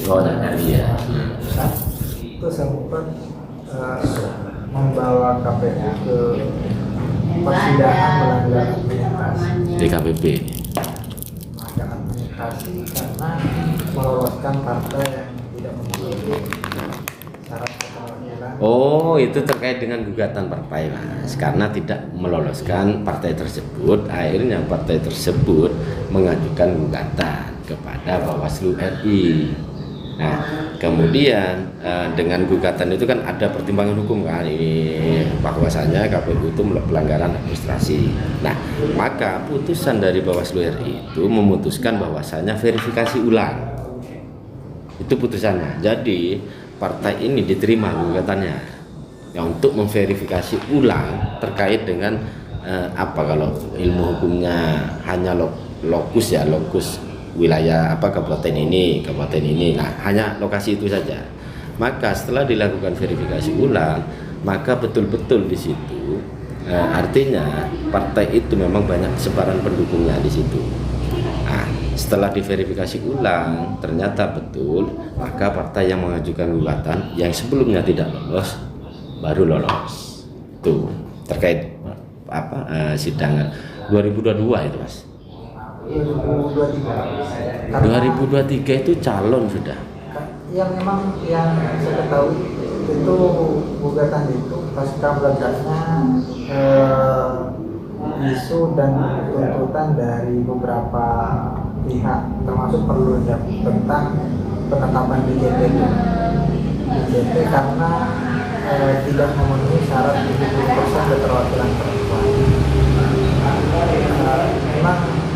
Oh, dari ya. Pusat itu sempat membawa KPU ke persidangan pelanggaran administrasi. DKPP. Pelanggaran administrasi karena meloloskan partai yang tidak memenuhi syarat keterwakilan. Oh, itu terkait dengan gugatan partai, Mas. Karena tidak meloloskan partai tersebut, akhirnya partai tersebut mengajukan gugatan kepada Bawaslu RI. Nah, kemudian dengan gugatan itu kan ada pertimbangan hukum kan, ini bahwasanya KPU itu pelanggaran administrasi. Nah, maka putusan dari Bawaslu RI itu memutuskan bahwasanya verifikasi ulang. Itu putusannya. Jadi partai ini diterima gugatannya ya, untuk memverifikasi ulang terkait dengan apa kalau ilmu hukumnya hanya lokus wilayah apa kabupaten ini. Nah, hanya lokasi itu saja. Maka setelah dilakukan verifikasi ulang, maka betul-betul di situ artinya partai itu memang banyak sebaran pendukungnya di situ. Nah, setelah diverifikasi ulang ternyata betul, maka partai yang mengajukan gugatan yang sebelumnya tidak lolos baru lolos. Tuh, terkait apa sidangan 2022 itu, Mas. 2023 itu calon sudah. Ya memang yang saya ketahui itu gugatan itu pasca meledaknya isu dan tuntutan dari beberapa pihak termasuk Perludem tentang penetapan DJT karena tidak memenuhi syarat 70% keterwakilan perempuan. Memang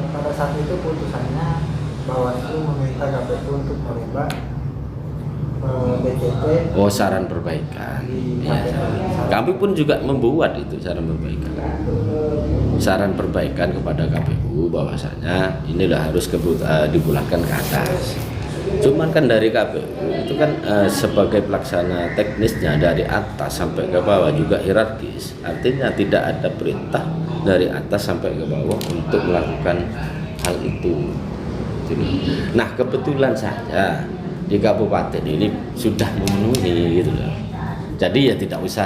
pada saat itu putusannya Bawaslu meminta KPU untuk merubah DJT. Oh, saran perbaikan. Ya, kami pun juga membuat itu saran perbaikan. Saran perbaikan kepada KPU bahwasanya inilah harus dibulatkan ke atas. Cuman kan dari KPU itu kan sebagai pelaksana teknisnya dari atas sampai ke bawah juga hierarkis. Artinya tidak ada perintah dari atas sampai ke bawah untuk melakukan hal itu. Nah, kebetulan saja di kabupaten ini sudah memenuhi gitu loh. Jadi ya tidak usah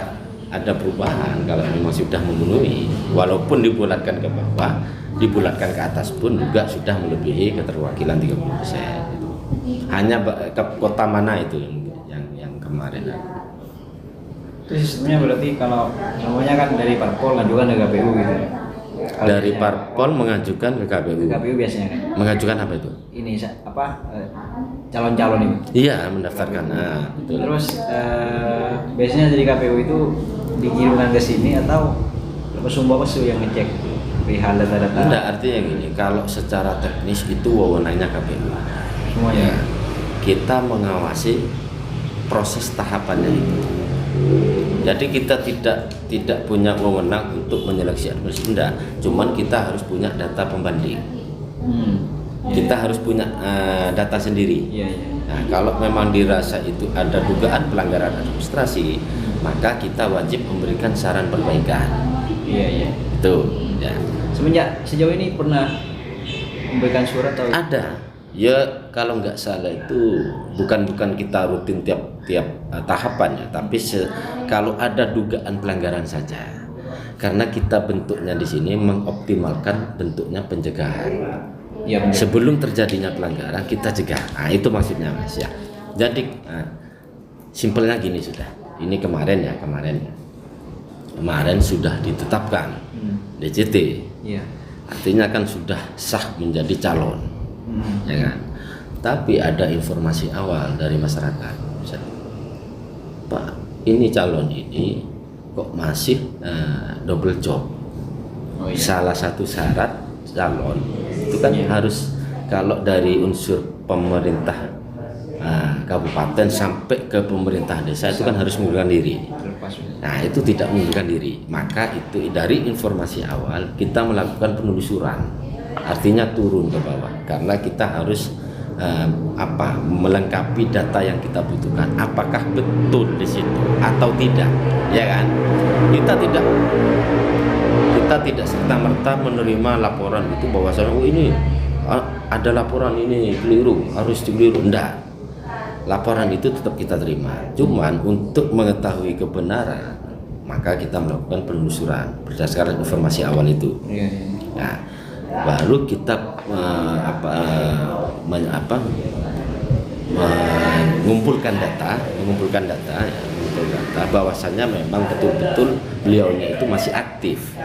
ada perubahan kalau memang sudah memenuhi. Walaupun dibulatkan ke bawah, dibulatkan ke atas pun juga sudah melebihi keterwakilan 30%. Gitu. Hanya ke kota mana itu yang kemarin. Itu sistemnya berarti kalau namanya kan dari parpol ngajukan ke KPU gitu ya. Dari parpol mengajukan ke KPU. KPU biasanya kan. Mengajukan apa itu? Ini apa calon-calon ini. Iya, mendaftarkan. Nah, betul. Terus biasanya dari KPU itu dikirimkan ke sini atau pesu yang ngecek perihal data-data. Enggak, artinya gini, kalau secara teknis itu wewenangnya KPU. Semuanya. Ya, kita mengawasi proses tahapannya itu. Jadi kita tidak punya wewenang untuk menyeleksi administrasi, enggak. Cuman kita harus punya data pembanding. Kita harus punya data sendiri. Nah, kalau memang dirasa itu ada dugaan pelanggaran administrasi, maka kita wajib memberikan saran perbaikan. Itu. Ya. Semenjak sejauh ini pernah memberikan surat atau? Ada. Ya, kalau nggak salah itu bukan kita rutin tiap tahapannya, tapi kalau ada dugaan pelanggaran saja. Karena kita bentuknya di sini mengoptimalkan bentuknya pencegahan. Ya, sebelum terjadinya pelanggaran kita cegah. Nah, itu maksudnya, Mas ya. Jadi simpelnya gini sudah. Ini kemarin sudah ditetapkan DJT. Ya. Artinya kan sudah sah menjadi calon. Ya kan? Tapi ada informasi awal dari masyarakat, misalnya, Pak, ini calon ini kok masih double job. Salah satu syarat calon itu kan harus kalau dari unsur pemerintah kabupaten sampai ke pemerintah desa itu kan harus mengundurkan diri. Nah, itu tidak mengundurkan diri. Maka itu dari informasi awal kita melakukan penelusuran. Artinya turun ke bawah karena kita harus melengkapi data yang kita butuhkan. Apakah betul di situ atau tidak, ya kan? Kita tidak serta merta menerima laporan itu bahwasanya ini ada laporan ini keliru, harus dikeliru. Enggak. Laporan itu tetap kita terima. Cuman untuk mengetahui kebenaran, maka kita melakukan penelusuran berdasarkan informasi awal itu. Iya, iya. Nah, baru kita mengumpulkan data bahwasannya memang betul-betul beliaunya itu masih aktif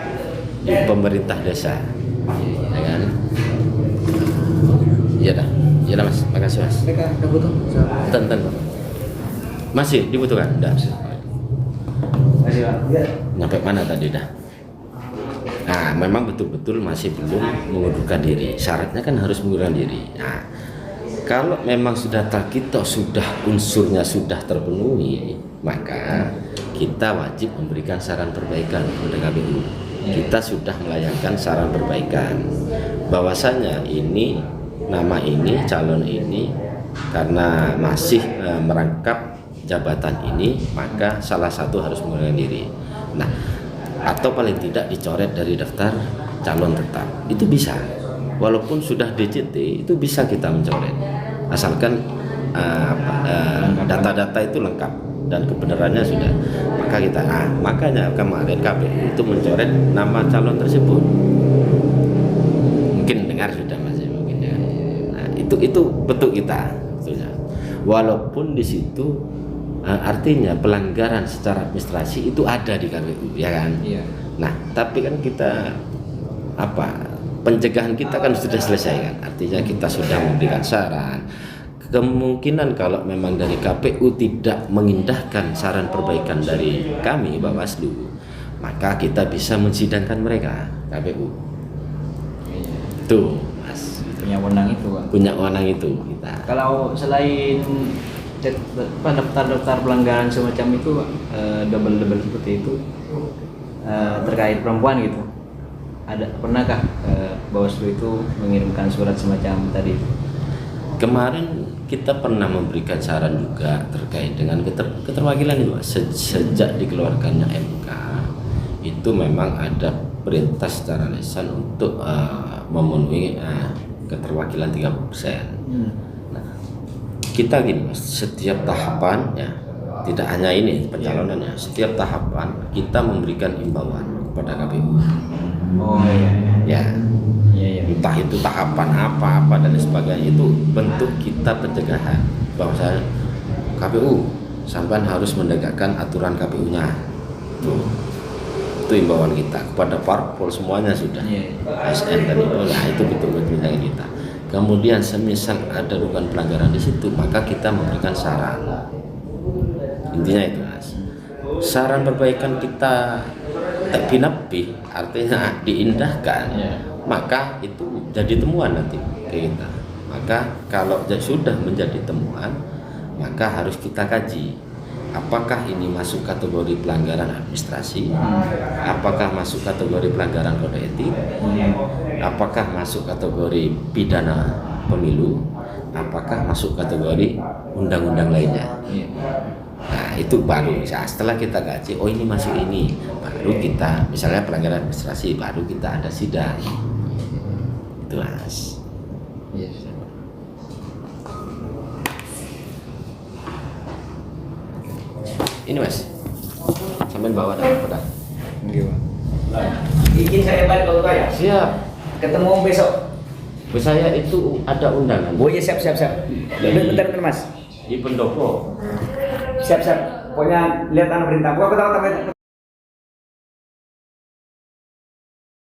di pemerintah desa, ya kan? Iya dah mas, makasih mas. Mereka udah butuh. Tenten masih dibutuhkan? Enggak. Masih Pak. Iya. Nyampe mana tadi dah? Nah, memang betul-betul masih belum mengundurkan diri. Syaratnya kan harus mengundurkan diri. Nah, kalau memang sudah kita unsurnya sudah terpenuhi, maka kita wajib memberikan saran perbaikan kepada KPU. Kita sudah melayangkan saran perbaikan bahwasanya ini nama ini calon ini karena masih merangkap jabatan ini, maka salah satu harus mengundurkan diri. Nah, atau paling tidak dicoret dari daftar calon tetap. Itu bisa. Walaupun sudah DCT itu bisa kita mencoret. Asalkan data-data itu lengkap dan kebenarannya sudah. Maka kita makanya kemarin KPU itu mencoret nama calon tersebut. Mungkin dengar sudah Mas mungkin ya. Nah, itu bentuk kita sebetulnya. Walaupun di situ artinya pelanggaran secara administrasi itu ada di KPU, ya kan? Iya. Nah, tapi kan kita pencegahan kita kan sudah selesai kan? Artinya kita sudah memberikan saran. Kemungkinan kalau memang dari KPU tidak mengindahkan saran perbaikan dari kami Bawaslu, maka kita bisa mensidangkan mereka KPU. Tuh, Mas. Punya wewenang itu Pak. Punya wewenang itu kita. Kalau selain daftar-daftar pelanggaran semacam itu double seperti itu terkait perempuan gitu, pernahkah Bawaslu itu mengirimkan surat semacam tadi? Kemarin kita pernah memberikan saran juga terkait dengan keterwakilan itu. Sejak dikeluarkannya MK itu memang ada perintah secara lisan untuk memenuhi keterwakilan 30%. Kita gini Mas, setiap tahapan ya, tidak hanya ini pencalonannya, setiap tahapan kita memberikan imbauan kepada KPU. Oh iya. Ya, Iya. entah itu tahapan apa dan sebagainya, itu bentuk kita pencegahan bahwa KPU sampai harus menegakkan aturan KPU-nya. Itu imbauan kita kepada parpol semuanya sudah. ASN dan itu, nah itu betul-betul yang kita. Kemudian semisal ada dugaan pelanggaran di situ, maka kita memberikan saran. Intinya itu Mas. Saran perbaikan kita binapi, artinya diindahkan, maka itu jadi temuan nanti ke kita. Maka kalau sudah menjadi temuan, maka harus kita kaji. Apakah ini masuk kategori pelanggaran administrasi? Apakah masuk kategori pelanggaran kode etik? Apakah masuk kategori pidana pemilu? Apakah masuk kategori undang-undang lainnya? Nah itu baru setelah kita kaji, oh ini masuk ini, baru kita misalnya pelanggaran administrasi, baru kita ada sidang. Itu Mas. Yes. Ini Mas, sampai bawa dah. Izin saya balik ke ya. Siap. Ketemu besok. Saya itu ada undangan. Oh iya siap. Bentar Mas. Di pendopo. Siap. Pokoknya lihat anak perintah. Aku tahu